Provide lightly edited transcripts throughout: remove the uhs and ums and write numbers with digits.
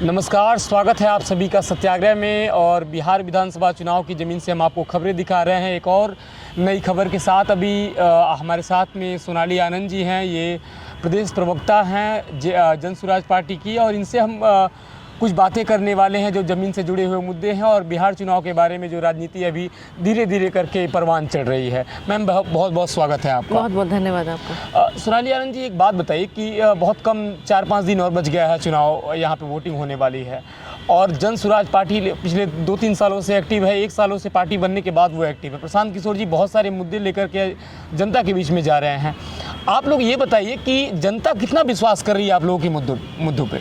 नमस्कार, स्वागत है आप सभी का सत्याग्रह में। और बिहार विधानसभा चुनाव की ज़मीन से हम आपको खबरें दिखा रहे हैं। एक और नई खबर के साथ अभी हमारे साथ में सोनाली आनंद जी हैं। ये प्रदेश प्रवक्ता हैं जन स्वराज पार्टी की, और इनसे हम कुछ बातें करने वाले हैं जो ज़मीन से जुड़े हुए मुद्दे हैं और बिहार चुनाव के बारे में जो राजनीति अभी धीरे धीरे करके परवान चढ़ रही है। मैम, बहुत बहुत स्वागत है आपका। बहुत बहुत धन्यवाद आपका। सोनाली आनंद जी, एक बात बताइए कि बहुत कम 4-5 दिन और बच गया है, चुनाव यहाँ पे वोटिंग होने वाली है, और जन स्वराज पार्टी पिछले 2-3 सालों से एक्टिव है। 1 सालों से पार्टी बनने के बाद वो एक्टिव है। प्रशांत किशोर जी बहुत सारे मुद्दे लेकर के जनता के बीच में जा रहे हैं। आप लोग ये बताइए कि जनता कितना विश्वास कर रही है आप लोगों के मुद्दों पे?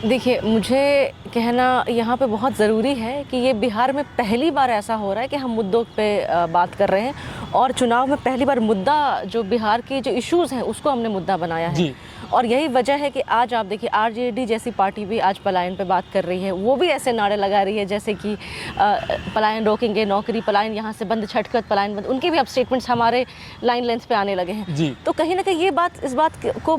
देखिए, मुझे कहना यहाँ पे बहुत ज़रूरी है कि ये बिहार में पहली बार ऐसा हो रहा है कि हम मुद्दों पे बात कर रहे हैं, और चुनाव में पहली बार मुद्दा जो बिहार के जो इश्यूज़ हैं उसको हमने मुद्दा बनाया है जी। और यही वजह है कि आज आप देखिए, आरजेडी जैसी पार्टी भी आज पलायन पे बात कर रही है। वो भी ऐसे नारे लगा रही है जैसे कि पलायन रोकेंगे, नौकरी पलायन यहाँ से बंद, छटकत पलायन बंद। उनके भी अब स्टेटमेंट्स हमारे लाइन लेंथ पे आने लगे हैं जी। तो कहीं ना कहीं ये बात इस बात को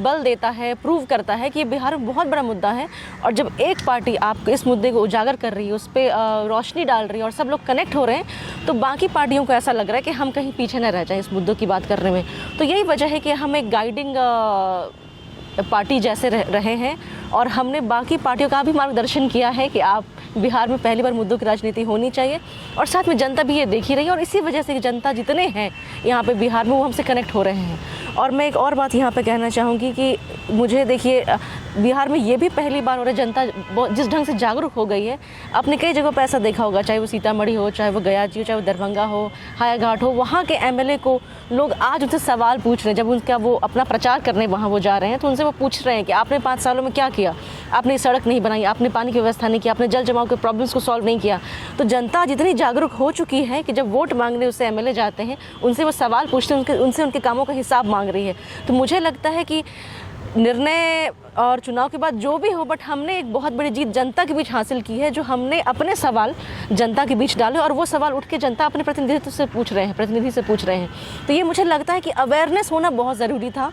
बल देता है, प्रूव करता है कि बिहार में बहुत बड़ा मुद्दा है। और जब एक पार्टी आप इस मुद्दे को उजागर कर रही है, उस पर रोशनी डाल रही है और सब लोग कनेक्ट हो रहे हैं, तो बाकी पार्टियों को ऐसा लग रहा है कि हम कहीं पीछे न रह जाएं इस मुद्दों की बात करने में। तो यही वजह है कि हम एक गाइडिंग पार्टी जैसे रहे हैं, और हमने बाकी पार्टियों का भी मार्गदर्शन किया है कि आप बिहार में पहली बार मुद्दों की राजनीति होनी चाहिए, और साथ में जनता भी ये देख ही रही है। और इसी वजह से जनता जितने हैं यहाँ पे बिहार में, वो हमसे कनेक्ट हो रहे हैं। और मैं एक और बात यहाँ पे कहना चाहूँगी कि मुझे देखिए, बिहार में ये भी पहली बार हो रहा है, जनता जिस ढंग से जागरूक हो गई है। आपने कई जगहों पर ऐसा देखा होगा, चाहे वो सीतामढ़ी हो, चाहे वो गया जी हो, चाहे वो दरभंगा हो, हायाघाट हो, वहाँ के एमएलए को लोग आज उनसे सवाल पूछ रहे हैं। जब उनका वो अपना प्रचार करने वहाँ वो जा रहे हैं, तो उनसे वो पूछ रहे हैं कि आपने 5 सालों में क्या किया? आपने सड़क नहीं बनाई, आपने पानी की व्यवस्था नहीं की, आपने जल जमाव के प्रॉब्लम्स को सॉल्व नहीं किया। तो जनता जितनी जागरूक हो चुकी है कि जब वोट मांगने उससे एमएलए जाते हैं, उनसे वो सवाल पूछते हैं, उनसे उनके कामों का हिसाब मांग रही है। तो मुझे लगता है कि निर्णय और चुनाव के बाद जो भी हो, बट हमने एक बहुत बड़ी जीत जनता के बीच हासिल की है, जो हमने अपने सवाल जनता के बीच डाले, और वो सवाल उठ के जनता अपने प्रतिनिधि से पूछ रहे हैं। तो ये मुझे लगता है कि अवेयरनेस होना बहुत ज़रूरी था,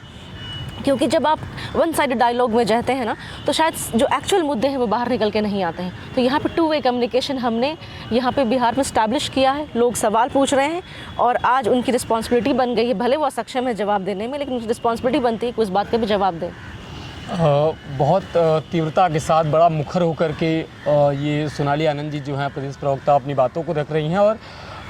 क्योंकि जब आप वन साइड डायलॉग में जाते हैं ना, तो शायद जो एक्चुअल मुद्दे हैं वो बाहर निकल के नहीं आते हैं। तो यहाँ पे 2 वे कम्युनिकेशन हमने यहाँ पे बिहार में स्टैब्लिश किया है। लोग सवाल पूछ रहे हैं, और आज उनकी रिस्पॉन्सिबिलिटी बन गई है। भले वो असक्षम है जवाब देने में, लेकिन उनकी रिस्पॉन्सिबिलिटी बनती है कि उस बात का भी जवाब दें। बहुत तीव्रता के साथ, बड़ा मुखर होकर के ये सोनाली आनंद जी जो हैं प्रदेश प्रवक्ता, अपनी बातों को रख रही हैं। और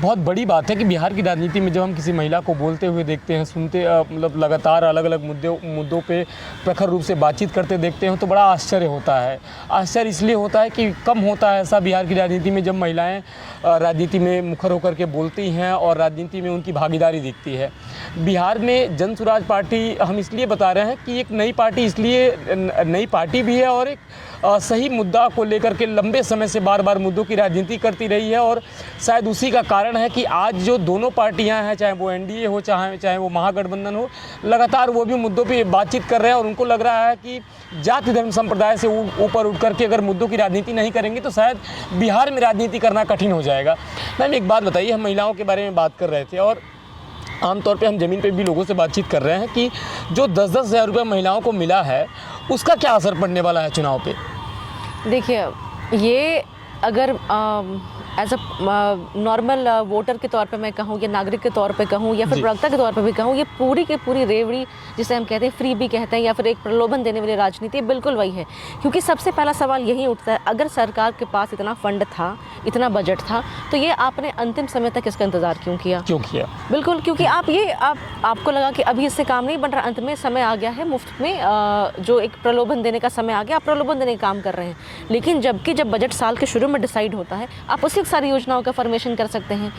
बहुत बड़ी बात है कि बिहार की राजनीति में जब हम किसी महिला को बोलते हुए देखते हैं, सुनते मतलब लगातार अलग अलग मुद्दों पे प्रखर रूप से बातचीत करते देखते हैं, तो बड़ा आश्चर्य होता है। आश्चर्य इसलिए होता है कि कम होता है ऐसा बिहार की राजनीति में जब महिलाएं राजनीति में मुखर होकर के बोलती हैं और राजनीति में उनकी भागीदारी दिखती है। बिहार में जन स्वराज पार्टी हम इसलिए बता रहे हैं कि एक नई पार्टी, इसलिए नई पार्टी भी है, और एक सही मुद्दा को लेकर के लंबे समय से बार बार मुद्दों की राजनीति करती रही है। और शायद उसी का कारण है कि आज जो दोनों पार्टियां हैं, चाहे वो एनडीए हो, चाहे वो महागठबंधन हो, लगातार वो भी मुद्दों पे बातचीत कर रहे हैं। और उनको लग रहा है कि जाति धर्म संप्रदाय से ऊपर उठ करके अगर मुद्दों की राजनीति नहीं करेंगे तो शायद बिहार में राजनीति करना कठिन हो जाएगा। मैम, एक बात बताइए, हम महिलाओं के बारे में बात कर रहे थे, और आमतौर पे हम ज़मीन पे भी लोगों से बातचीत कर रहे हैं कि जो 10-10 हज़ार रुपये महिलाओं को मिला है, उसका क्या असर पड़ने वाला है चुनाव पे? देखिए, ये अगर एज अ नॉर्मल वोटर के तौर पे मैं कहूँ, या नागरिक के तौर पे कहूँ, या फिर प्रवक्ता के तौर पे भी कहूँ, ये पूरी की पूरी रेवड़ी जिसे हम कहते हैं, फ्री भी कहते हैं, या फिर एक प्रलोभन देने वाली राजनीति, बिल्कुल वही है। क्योंकि सबसे पहला सवाल यही उठता है, अगर सरकार के पास इतना फंड था, इतना बजट था, तो ये आपने अंतिम समय तक इसका इंतज़ार क्यों किया? बिल्कुल, क्योंकि आपको लगा कि अभी इससे काम नहीं बन रहा, अंत में समय आ गया है, मुफ्त में जो एक प्रलोभन देने का समय आ गया, आप प्रलोभन देने का काम कर रहे हैं। लेकिन जब बजट साल के शुरू में डिसाइड होता है, आप उसी सारी योजनाओं का फॉर्मेशन कर सकते हैं।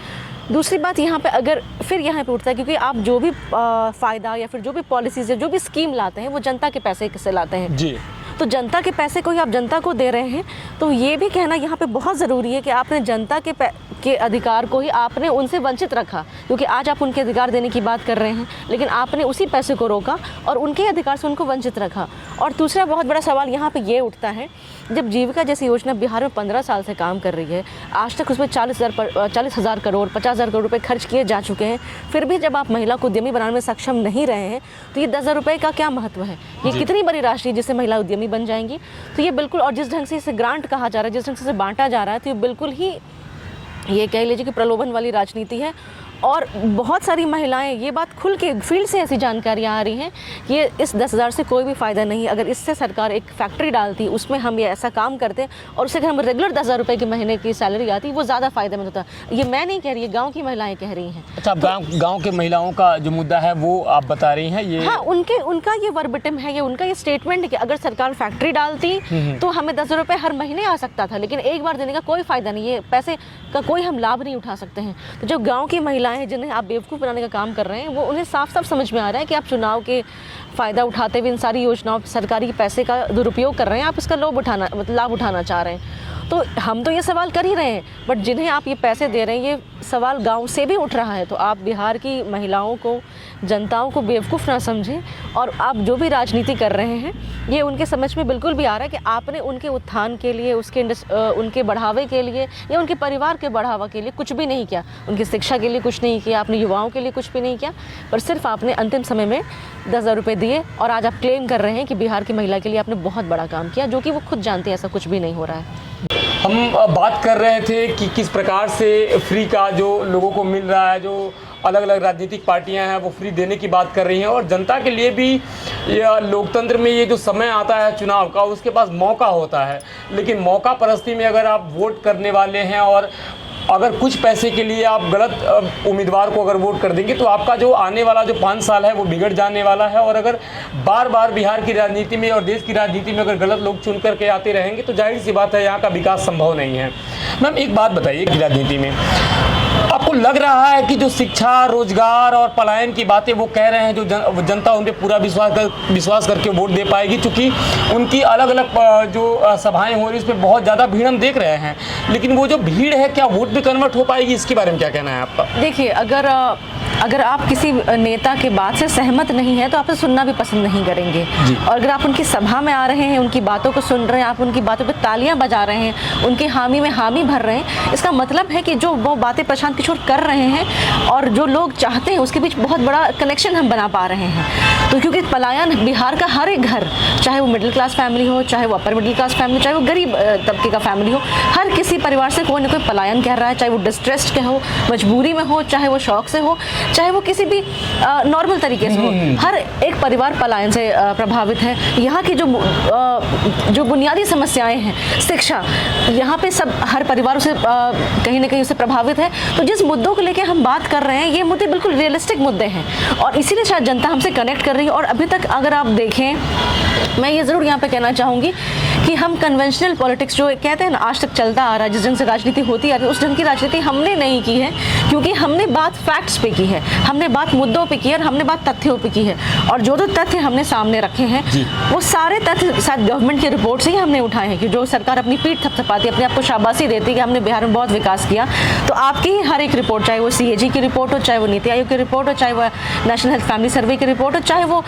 दूसरी बात यहाँ पे अगर फिर यहाँ पे उठता है, क्योंकि आप जो भी फ़ायदा या फिर जो भी पॉलिसीज़, जो भी स्कीम लाते हैं, वो जनता के पैसे से लाते हैं जी। तो जनता के पैसे को ही आप जनता को दे रहे हैं। तो ये भी कहना यहाँ पे बहुत ज़रूरी है कि आपने जनता के अधिकार को ही आपने उनसे वंचित रखा, क्योंकि आज आप उनके अधिकार देने की बात कर रहे हैं, लेकिन आपने उसी पैसे को रोका और उनके अधिकार से उनको वंचित रखा। और दूसरा बहुत बड़ा सवाल यहाँ पे ये उठता है, जब जीविका जैसी योजना बिहार में 15 साल से काम कर रही है, आज तक उसमें 40,000 करोड़ 50,000 करोड़ रुपए खर्च किए जा चुके हैं, फिर भी जब आप महिला को उद्यमी बनाने में सक्षम नहीं रहे हैं तो ये 10,000 रुपये का क्या महत्व है? ये कितनी बड़ी राशि है जिससे महिला उद्यमी बन जाएंगी? तो ये बिल्कुल, और जिस ढंग से इसे ग्रांट कहा जा रहा है, जिस ढंग से इसे बांटा जा रहा है, तो ये बिल्कुल ही, ये कह लीजिए कि प्रलोभन वाली राजनीति है। और बहुत सारी महिलाएं, ये बात खुल के फील्ड से ऐसी जानकारियाँ आ रही हैं कि ये इस 10,000 से कोई भी फ़ायदा नहीं। अगर इससे सरकार एक फैक्ट्री डालती, उसमें हम ये ऐसा काम करते और उससे अगर हम रेगुलर 10,000 रुपये की महीने की सैलरी आती, वो ज़्यादा फ़ायदेमंद होता। ये मैं नहीं कह रही, गाँव की महिलाएँ कह रही हैं। अच्छा, गाँव के महिलाओं का जो मुद्दा है वो आप बता रही हैं? ये हाँ, उनका ये वर्बटिम है, ये उनका ये स्टेटमेंट है कि अगर सरकार फैक्ट्री डालती तो हमें 10,000 रुपये हर महीने आ सकता था, लेकिन एक बार देने का कोई फ़ायदा नहीं, ये पैसे का कोई हम लाभ नहीं उठा सकते हैं। तो जो गाँव की महिलाएं हैं जिन्हें आप बेवकूफ़ बनाने का काम कर रहे हैं, वो उन्हें साफ साफ समझ में आ रहा है कि आप चुनाव के फ़ायदा उठाते हुए इन सारी योजनाओं, सरकारी पैसे का दुरुपयोग कर रहे हैं, आप इसका लाभ उठाना चाह रहे हैं। तो हम तो ये सवाल कर ही रहे हैं, बट जिन्हें आप ये पैसे दे रहे हैं, ये सवाल गांव से भी उठ रहा है। तो आप बिहार की महिलाओं को, जनताओं को बेवकूफ़ ना समझें, और आप जो भी राजनीति कर रहे हैं ये उनके समझ में बिल्कुल भी आ रहा है कि आपने उनके उत्थान के लिए, उनके बढ़ावे के लिए या उनके परिवार के बढ़ावा के लिए कुछ भी नहीं किया, उनकी शिक्षा के लिए कुछ नहीं किया, आपने युवाओं के लिए कुछ भी नहीं किया, पर सिर्फ आपने अंतिम समय में 10,000 रुपये दिए। और आज आप क्लेम कर रहे हैं कि बिहार की महिला के लिए आपने बहुत बड़ा काम किया, जो कि वो खुद जानते हैं ऐसा कुछ भी नहीं हो रहा है। हम बात कर रहे थे कि किस प्रकार से फ्री का जो लोगों को मिल रहा है, जो अलग अलग राजनीतिक पार्टियां हैं वो फ्री देने की बात कर रही हैं, और जनता के लिए भी यह लोकतंत्र में ये जो समय आता है चुनाव का, उसके पास मौका होता है, लेकिन मौका परस्ती में अगर आप वोट करने वाले हैं और अगर कुछ पैसे के लिए आप गलत उम्मीदवार को अगर वोट कर देंगे तो आपका जो आने वाला जो 5 साल है वो बिगड़ जाने वाला है। और अगर बार बार बिहार की राजनीति में और देश की राजनीति में अगर गलत लोग चुन करके आते रहेंगे तो जाहिर सी बात है यहाँ का विकास संभव नहीं है। मैम, एक बात बताइए कि राजनीति में आपको लग रहा है कि जो शिक्षा, रोजगार और पलायन की बातें वो कह रहे हैं, जो जनता उन पर पूरा विश्वास करके वोट दे पाएगी, क्योंकि उनकी अलग अलग जो सभाएं हो रही है उस पर बहुत ज़्यादा भीड़ हम देख रहे हैं, लेकिन वो जो भीड़ है क्या वोट में कन्वर्ट हो पाएगी? इसके बारे में क्या कहना है आपका? देखिए, अगर आप किसी नेता के बात से सहमत नहीं है तो आपसे सुनना भी पसंद नहीं करेंगे, और अगर आप उनकी सभा में आ रहे हैं, उनकी बातों को सुन रहे हैं, आप उनकी बातों पे तालियां बजा रहे हैं, उनके हामी में हामी भर रहे हैं, इसका मतलब है कि जो वो बातें प्रशांत किशोर कर रहे हैं और जो लोग चाहते हैं उसके बीच बहुत बड़ा कनेक्शन हम बना पा रहे हैं। तो क्योंकि पलायन बिहार का हर एक घर, चाहे वो मिडिल क्लास फैमिली हो, चाहे वो अपर मिडिल क्लास फैमिली, चाहे वो गरीब तबके का फैमिली हो, हर किसी परिवार से कोई ना कोई पलायन कर रहा है, चाहे वो डिस्ट्रेस्ड के हो, मजबूरी में हो, चाहे वो शौक से हो, चाहे वो किसी भी नॉर्मल तरीके से हो, हर एक परिवार पलायन से प्रभावित है। यहाँ की जो बुनियादी समस्याएं हैं, शिक्षा, यहाँ पे सब हर परिवार से कहीं ना कहीं उससे प्रभावित है। तो जिस मुद्दों को लेकर हम बात कर रहे हैं, ये मुद्दे बिल्कुल रियलिस्टिक मुद्दे हैं और इसीलिए शायद जनता हमसे कनेक्ट कर रही है। और अभी तक अगर आप देखें, मैं ये ज़रूर यहाँ पे कहना चाहूँगी कि हम कन्वेंशनल पॉलिटिक्स जो कहते हैं ना, आज तक चलता आ रहा है, जिस ढंग से राजनीति होती आ रही है, उस ढंग की राजनीति हमने नहीं की है, क्योंकि हमने बात फैक्ट्स पे की है, हमने बात मुद्दों पे की है और हमने बात तथ्यों पे की है। और जो तथ्य हमने सामने रखे हैं वो सारे तथ्य शायद गवर्नमेंट की रिपोर्ट से ही हमने उठाए हैं, कि जो सरकार अपनी पीठ थपथपाती, अपने आप को शाबाशी देती है कि हमने बिहार में बहुत विकास किया, तो आपकी ही हर एक रिपोर्ट, चाहे वो CAG की रिपोर्ट हो, चाहे वो नीति आयोग की रिपोर्ट हो, चाहे वो नेशनल हेल्थ फैमिली सर्वे की रिपोर्ट हो, चाहे वो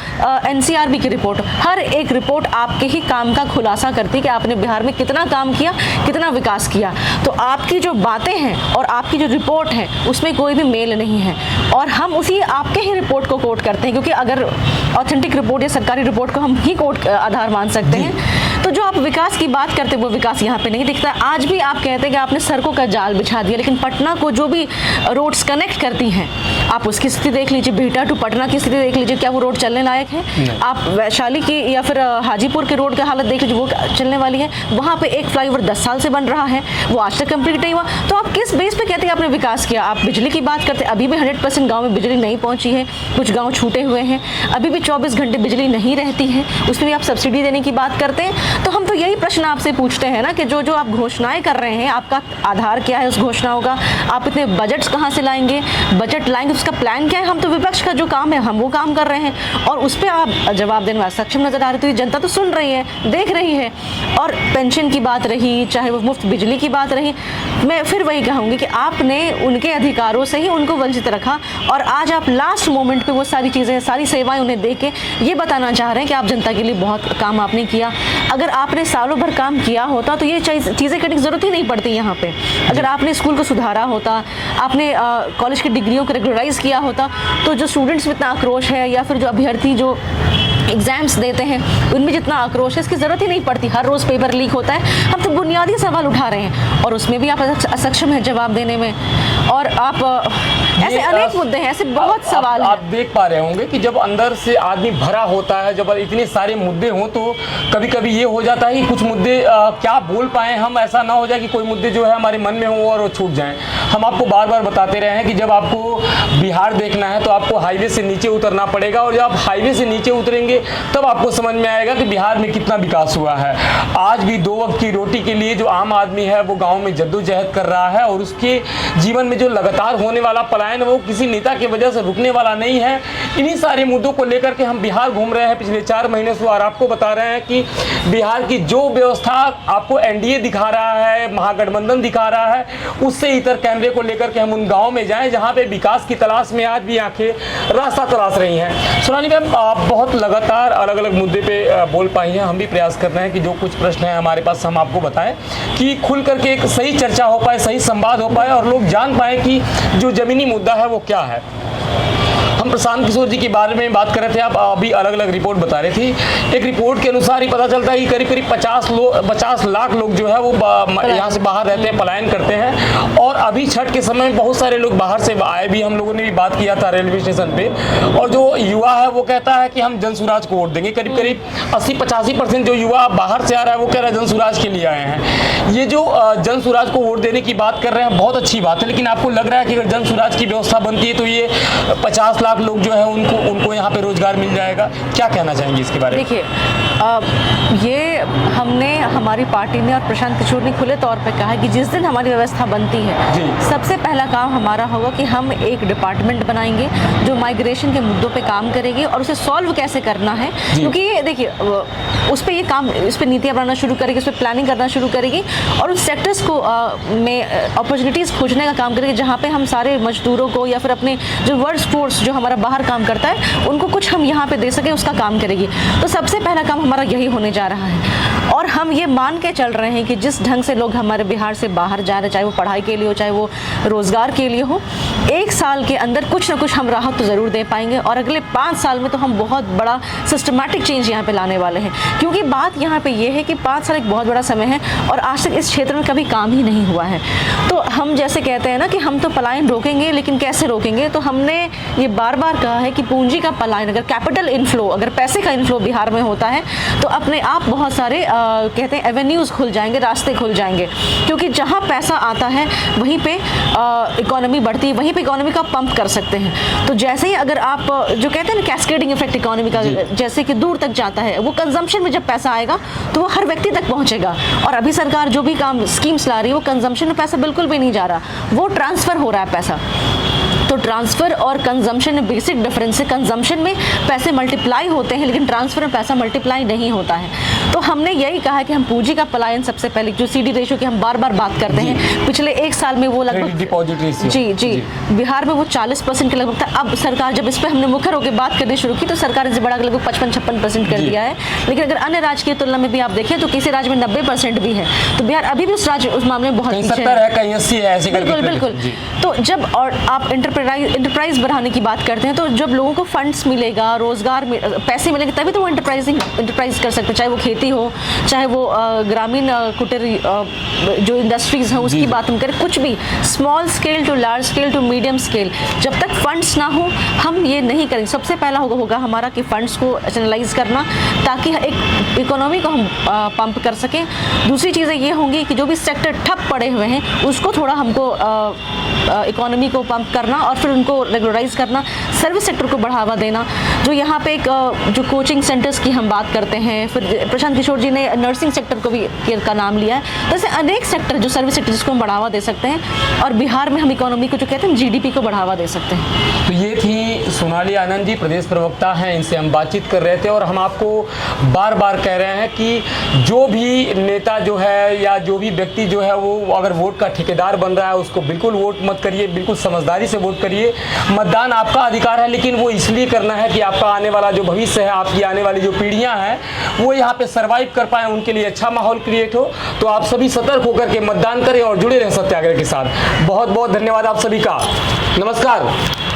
NCRB की रिपोर्ट हो, हर एक रिपोर्ट आपके ही काम का खुलासा करती है कि आपने बिहार में कितना काम किया, कितना विकास किया। तो आपकी जो बातें हैं और आपकी जो रिपोर्ट है उसमें कोई भी मेल नहीं है, और हम उसी आपके ही रिपोर्ट को कोट करते हैं, क्योंकि अगर ऑथेंटिक रिपोर्ट या सरकारी रिपोर्ट को हम ही कोट आधार मान सकते हैं। तो जो आप विकास की बात करते हैं वो विकास यहाँ पे नहीं दिखता। आज भी आप कहते हैं कि आपने सड़कों का जाल बिछा दिया, लेकिन पटना को जो भी रोड्स कनेक्ट करती हैं, आप उसकी स्थिति देख लीजिए, बिहटा टू पटना की स्थिति देख लीजिए, क्या वो रोड चलने लायक है? आप वैशाली की या फिर हाजीपुर के रोड की हालत देख लीजिए, वो चलने वाली है? वहाँ पे एक फ्लाईओवर 10 साल से बन रहा है, वो आज तक कंप्लीट नहीं हुआ। तो आप किस बेस पे कहते हैं आपने विकास किया? आप बिजली की बात करते हैं, अभी भी 100% गाँव में बिजली नहीं पहुँची है, कुछ गाँव छूटे हुए हैं, अभी भी 24 घंटे बिजली नहीं रहती है, उसमें भी आप सब्सिडी देने की बात करते हैं। तो हम तो यही प्रश्न आपसे पूछते हैं ना कि जो आप घोषणाएं कर रहे हैं, आपका आधार क्या है उस घोषणाओं का? आप इतने बजट्स कहाँ से लाएंगे? बजट लाएंगे उसका प्लान क्या है? हम तो विपक्ष का जो काम है हम वो काम कर रहे हैं और उस पर आप जवाब देने में सक्षम नजर आ रहे। तो ये जनता तो सुन रही है, देख रही है। और पेंशन की बात रही, चाहे वो मुफ्त बिजली की बात रही, मैं फिर वही कहूँगी कि आपने उनके अधिकारों से ही उनको वंचित रखा और आज आप लास्ट मोमेंट पे वो सारी चीज़ें, सारी सेवाएं उन्हें दे के ये बताना चाह रहे हैं कि आप जनता के लिए बहुत काम आपने किया। अगर आपने सालों भर काम किया होता तो ये चीज़ें करने की ज़रूरत ही नहीं पड़ती यहाँ पे। अगर आपने स्कूल को सुधारा होता, आपने कॉलेज की डिग्रियों को रेगुलराइज किया होता, तो जो स्टूडेंट्स में इतना आक्रोश है या फिर जो अभ्यर्थी जो एग्जाम्स देते हैं उनमें जितना आक्रोश है, इसकी ज़रूरत ही नहीं पड़ती। हर रोज़ पेपर लीक होता है, हम तो बुनियादी सवाल उठा रहे हैं और उसमें भी आप असक्षम हैं जवाब देने में। और आप ऐसे अनेक मुद्दे हैं, ऐसे बहुत सवाल हैं। आप देख पा रहे होंगे कि जब अंदर से आदमी भरा होता है, जब इतने सारे मुद्दे हों तो कभी कभी ये हो जाता है कि कुछ मुद्दे क्या बोल पाएँ हम, ऐसा ना हो जाए कि कोई मुद्दे जो है हमारे मन में हो और वो छूट जाएँ। हम आपको बार बार बताते रहे हैं कि जब आपको बिहार देखना है तो आपको हाईवे से नीचे उतरना पड़ेगा और जब आप हाईवे से नीचे उतरेंगे तब आपको समझ में आएगा कि बिहार में कितना विकास हुआ है। आज भी 2 वक्त की रोटी के लिए जो आम आदमी है वो गांव में जद्दोजहद कर रहा है और उसके जीवन में जो लगातार होने वाला पलायन वो किसी नेता की वजह से रुकने वाला नहीं है। इन्हीं सारे मुद्दों को लेकर के हम बिहार घूम रहे हैं पिछले 4 महीने से और आपको बता रहे हैं कि बिहार की जो व्यवस्था आपको एनडीए दिखा रहा है, महागठबंधन दिखा रहा है, उससे इतर कैमरे को लेकर के हम उन गाँव में जाएँ जहाँ पे विकास की तलाश में आज भी आंखें रास्ता तलाश रही हैं। सोनाली मैम, आप बहुत लगातार अलग अलग मुद्दे पे बोल पाई हैं। हम भी प्रयास कर रहे हैं कि जो कुछ प्रश्न है हमारे पास हम आपको बताएं कि खुल करके एक सही चर्चा हो पाए, सही संवाद हो पाए और लोग जान पाए कि जो जमीनी मुद्दा है वो क्या है। हम प्रशांत किशोर जी के बारे में बात कर रहे थे, आप अभी अलग अलग रिपोर्ट बता रही थी। एक रिपोर्ट के अनुसार ही पता चलता है कि करीब करीब 50 लाख लोग जो है वो यहाँ से बाहर रहते हैं, पलायन करते हैं। और अभी छठ के समय में बहुत सारे लोग बाहर से आए भी, हम लोगों ने भी बात किया था रेलवे स्टेशन पे। और जो युवा है वो कहता है कि हम जनसुराज को वोट देंगे। करीब करीब 80-85% जो युवा बाहर से आ रहा है वो कह रहा है जनसुराज के लिए आए हैं। ये जो जनसुराज को वोट देने की बात कर रहे हैं बहुत अच्छी बात है, लेकिन आपको लग रहा है कि अगर जनसुराज की व्यवस्था बनती है तो ये 50 लाख लोग जो है उनको यहाँ पे रोजगार मिल जाएगा? क्या कहना चाहेंगे इसके बारे में? देखिए, ये हमने, हमारी पार्टी ने और प्रशांत किशोर ने खुले तौर पे कहा है कि जिस दिन हमारी व्यवस्था बनती है सबसे पहला काम हमारा होगा कि हम एक डिपार्टमेंट बनाएंगे जो माइग्रेशन के मुद्दों पे काम करेगी और उसे सॉल्व कैसे करना है। क्योंकि देखिए, उस पर ये काम, इस पर नीतियाँ बनाना शुरू करेगी, उस पर प्लानिंग करना शुरू करेगी और उन सेक्टर्स को में अपॉर्चुनिटीज़ खोजने का काम करेगी जहाँ पे हम सारे मजदूरों को या फिर अपने जो वर्क फोर्स जो हमारा बाहर काम करता है उनको कुछ हम यहाँ पे दे सके, उसका काम करेगी। तो सबसे पहला काम हमारा यही होने जा रहा है और हम ये मान के चल रहे हैं कि जिस ढंग से लोग हमारे बिहार से बाहर जा रहे हैं, चाहे वो पढ़ाई के लिए हो, चाहे वो रोज़गार के लिए हो, 1 साल के अंदर कुछ ना कुछ हम राहत तो ज़रूर दे पाएंगे और अगले 5 साल में तो हम बहुत बड़ा सिस्टमैटिक चेंज यहाँ पे लाने वाले हैं। क्योंकि बात यहाँ पे ये है कि 5 साल एक बहुत बड़ा समय है और आज तक इस क्षेत्र में कभी काम ही नहीं हुआ है। तो हम जैसे कहते हैं ना कि हम तो पलायन रोकेंगे, लेकिन कैसे रोकेंगे? तो हमने ये बार बार कहा है कि पूंजी का पलायन, अगर कैपिटल इनफ्लो, अगर पैसे का इनफ्लो बिहार में होता है तो अपने आप बहुत सारे कहते हैं एवेन्यूज़ खुल जाएंगे, रास्ते खुल जाएंगे। क्योंकि जहाँ पैसा आता है वहीं पे इकोनॉमी बढ़ती है, वहीं पे इकोनॉमी का पंप कर सकते हैं। तो जैसे ही अगर आप जो कहते हैं ना कैस्केडिंग इफेक्ट इकोनॉमी का, जैसे कि दूर तक जाता है, वो कंजम्पशन में जब पैसा आएगा तो वो हर व्यक्ति तक पहुँचेगा। और अभी सरकार जो भी काम स्कीम्स ला रही है वो कंजम्पशन में पैसा बिल्कुल भी नहीं जा रहा, वो ट्रांसफ़र हो रहा है पैसा। तो ट्रांसफ़र और कंजम्पशन में बेसिक डिफरेंस है। कंजम्पशन में पैसे मल्टीप्लाई होते हैं लेकिन ट्रांसफ़र में पैसा मल्टीप्लाई नहीं होता है। तो हमने यही कहा है कि हम पूंजी का पलायन सबसे पहले, जो सीडी रेशो की हम बार बार बात करते हैं, पिछले 1 साल में वो लगभग डिपॉजिट रेशियो, जी बिहार में वो 40% के लगभग था। अब सरकार जब इस पर हमने मुखर होकर बात करनी शुरू की तो सरकार ने बढ़ा लगभग 55-56% कर दिया है। लेकिन अगर अन्य राज्य की तुलना में भी आप देखें तो किसी राज्य में 90% भी है। तो बिहार अभी भी उस मामले में बहुत पीछे है, कहीं 80 है, ऐसे बिल्कुल। तो जब और आप इंटरप्राइज बढ़ाने की बात करते हैं तो जब लोगों को फंड्स मिलेगा, रोजगार पैसे मिलेंगे, तभी तो वो इंटरप्राइज कर सकते हैं। चाहे वो खेती हो, चाहे वो ग्रामीण कुटीर जो इंडस्ट्रीज हैं उसकी बात हम करें, कुछ भी small scale to large scale to medium scale, जब तक फंड्स ना हो हम ये नहीं करेंगे। सबसे पहला होगा हमारा कि फंड्स को चैनलाइज करना ताकि एक इकोनॉमी को हम पंप कर सकें। दूसरी चीज़ें ये होंगी कि जो भी सेक्टर ठप पड़े हुए हैं उसको थोड़ा हमको इकोनॉमी को पंप करना और फिर उनको रेगुलराइज करना, सर्विस सेक्टर को बढ़ावा देना। जो यहाँ पे एक जो कोचिंग सेंटर्स की हम बात करते हैं, फिर प्रशांत किशोर जी ने नर्सिंग सेक्टर को भी का नाम लिया है। तो ऐसे अनेक सेक्टर जो सर्विस सेक्टर जिसको हम बढ़ावा दे सकते हैं और बिहार में हम इकोनॉमी को जो कहते हैं जीडीपी को बढ़ावा दे सकते हैं। तो ये थी सोनाली आनंद जी, प्रदेश प्रवक्ता हैं, इनसे हम बातचीत कर रहे थे। और हम आपको बार बार कह रहे हैं कि जो भी नेता जो है या जो भी व्यक्ति जो है वो अगर वोट का ठेकेदार बन रहा है उसको बिल्कुल वोट मत करिए, बिल्कुल समझदारी से वोट करिए। मतदान आपका अधिकार है, लेकिन वो इसलिए करना है कि आपका आने वाला जो भविष्य है, आपकी आने वाली जो पीढ़ियां हैं वो यहाँ पे सर्वाइव कर पाए, उनके लिए अच्छा माहौल क्रिएट हो। तो आप सभी सतर्क होकर के मतदान करें और जुड़े रहें सत्याग्रह के साथ। बहुत बहुत धन्यवाद आप सभी का। नमस्कार।